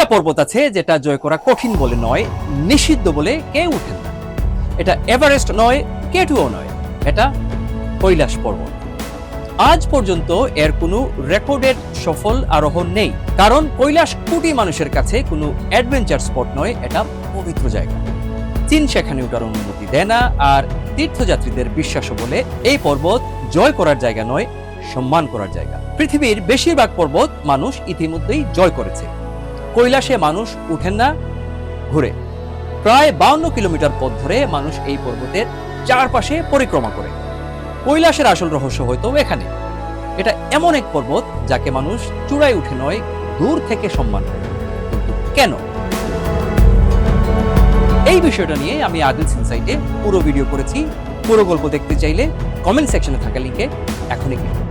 একটা পর্বত আছে যেটা জয় করা কঠিন বলে নয়, নিষিদ্ধ বলে কেউ উঠেন না। এটা এভারেস্ট নয়, K2ও নয়, এটা কৈলাস পর্বত। আজ পর্যন্ত এর কোনো রেকর্ডেড সফল আরোহণ নেই, কারণ কৈলাস কোটি মানুষের কাছে কোনো অ্যাডভেঞ্চার স্পট নয়, এটা পবিত্র জায়গা। চীন সেখানে ওঠার অনুমতি দেয় না, আর তীর্থযাত্রীদের বিশ্বাস বলে এই পর্বত জয় করার জায়গা নয়, সম্মান করার জায়গা। পৃথিবীর বেশিরভাগ পর্বত মানুষ ইতিমধ্যেই জয় করেছে। কৈলাসে মানুষ উঠেন না, ঘুরে। প্রায় 52 কিলোমিটার পথ ধরে মানুষ এই পর্বতের চারপাশে পরিক্রমা করে। কৈলাসের আসল রহস্য হয়তো এখানে। এটা এমন এক পর্বত যাকে মানুষ চূড়ায় উঠে নয়, দূর থেকে সম্মান করে। কিন্তু কেন? এই বিষয়টা নিয়ে আমি আদিলস ইনসাইটে পুরো ভিডিও করেছি। পুরো গল্প দেখতে চাইলে কমেন্ট সেকশনে থাকা লিংকে এখনই ক্লিক